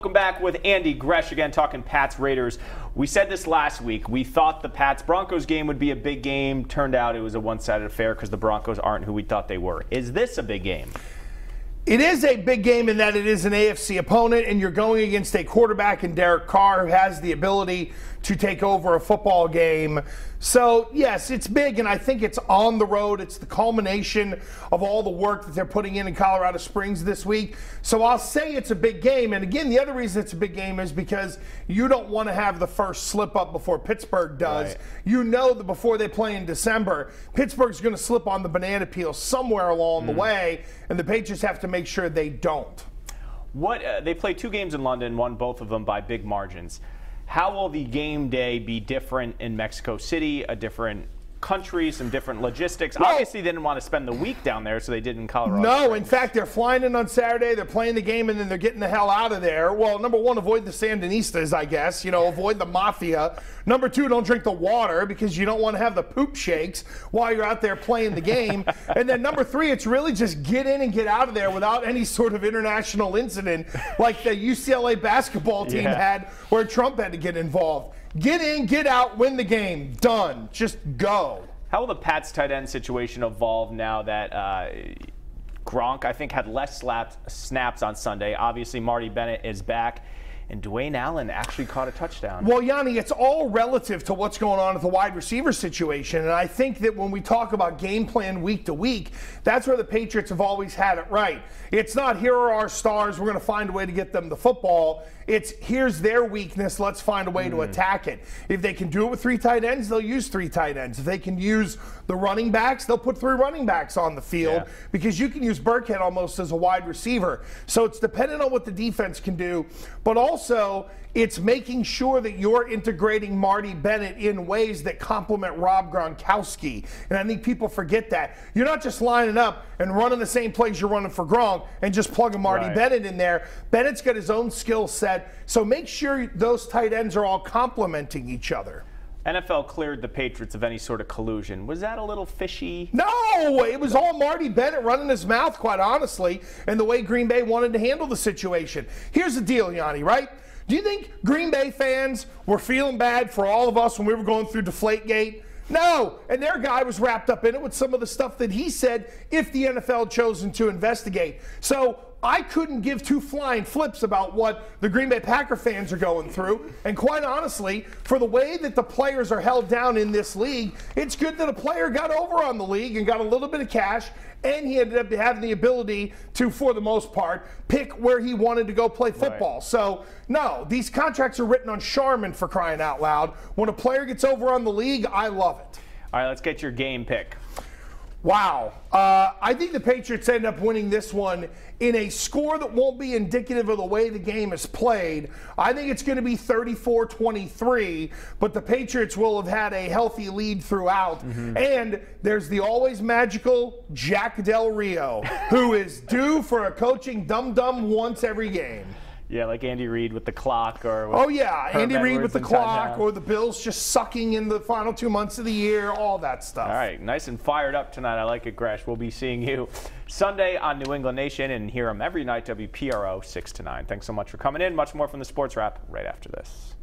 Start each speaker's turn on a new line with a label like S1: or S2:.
S1: Welcome back with Andy Gresh again, talking Pats Raiders. We said this last week. We thought the Pats Broncos game would be a big game. Turned out it was a one-sided affair because the Broncos aren't who we thought they were. Is this a big game?
S2: It is a big game in that it is an AFC opponent, and you're going against a quarterback in Derek Carr who has the ability to take over a football game. So, yes, it's big, and I think it's on the road. It's the culmination of all the work that they're putting in Colorado Springs this week. So I'll say it's a big game. And, again, the other reason it's a big game is because you don't want to have the first slip-up before Pittsburgh does. Right. You know that before they play in December, Pittsburgh's going to slip on the banana peel somewhere along the way, and the Patriots have to make sure they don't.
S1: They played 2 games in London, won both of them by big margins. How will the game day be different in Mexico City, a different country, some different logistics? Well, obviously, they didn't want to spend the week down there, so they did in Colorado.
S2: No,
S1: Springs.
S2: In fact, they're flying in on Saturday, they're playing the game, and then they're getting the hell out of there. Well, number one, avoid the Sandinistas, I guess. You know, avoid the mafia. Number 2, don't drink the water because you don't want to have the poop shakes while you're out there playing the game. And then number 3, it's really just get in and get out of there without any sort of international incident like the UCLA basketball team had where Trump had to get involved. Get in, get out, win the game. Done. Just go.
S1: How will the Pats tight end situation evolve now that Gronk, I think, had less snaps on Sunday? Obviously, Marty Bennett is back, and Dwayne Allen actually caught a touchdown.
S2: Well, Yanni, it's all relative to what's going on with the wide receiver situation, and I think that when we talk about game plan week to week, that's where the Patriots have always had it right. It's not, here are our stars, we're going to find a way to get them the football. It's, here's their weakness, let's find a way to attack it. If they can do it with 3 tight ends, they'll use 3 tight ends. If they can use the running backs, they'll put 3 running backs on the field because you can use Burkhead almost as a wide receiver. So it's dependent on what the defense can do, but also it's making sure that you're integrating Marty Bennett in ways that complement Rob Gronkowski. And I think people forget that. You're not just lining up and running the same plays you're running for Gronk and just plugging Marty Bennett in there. Bennett's got his own skill set, so make sure those tight ends are all complementing each other.
S1: NFL cleared the Patriots of any sort of collusion. Was that a little fishy?
S2: No, it was all Marty Bennett running his mouth, quite honestly, and the way Green Bay wanted to handle the situation. Here's the deal, Yanni, right? Do you think Green Bay fans were feeling bad for all of us when we were going through Deflategate? No, and their guy was wrapped up in it with some of the stuff that he said if the NFL had chosen to investigate. So I couldn't give 2 flying flips about what the Green Bay Packer fans are going through. And quite honestly, for the way that the players are held down in this league, it's good that a player got over on the league and got a little bit of cash, and he ended up having the ability to, for the most part, pick where he wanted to go play football. So, no, these contracts are written on Charmin, for crying out loud. When a player gets over on the league, I love it.
S1: All right, let's get your game pick.
S2: Wow. I think the Patriots end up winning this one in a score that won't be indicative of the way the game is played. I think it's going to be 34-23, but the Patriots will have had a healthy lead throughout. And there's the always magical Jack Del Rio, who is due for a coaching dum-dum once every game.
S1: Yeah, like Andy Reid with the clock, or
S2: Andy Reid with the clock, or the Bills just sucking in the final 2 months of the year, all that stuff.
S1: All right, nice and fired up tonight. I like it, Gresh. We'll be seeing you Sunday on New England Nation and hear them every night, WPRO 6 to 9. Thanks so much for coming in. Much more from the Sports Wrap right after this.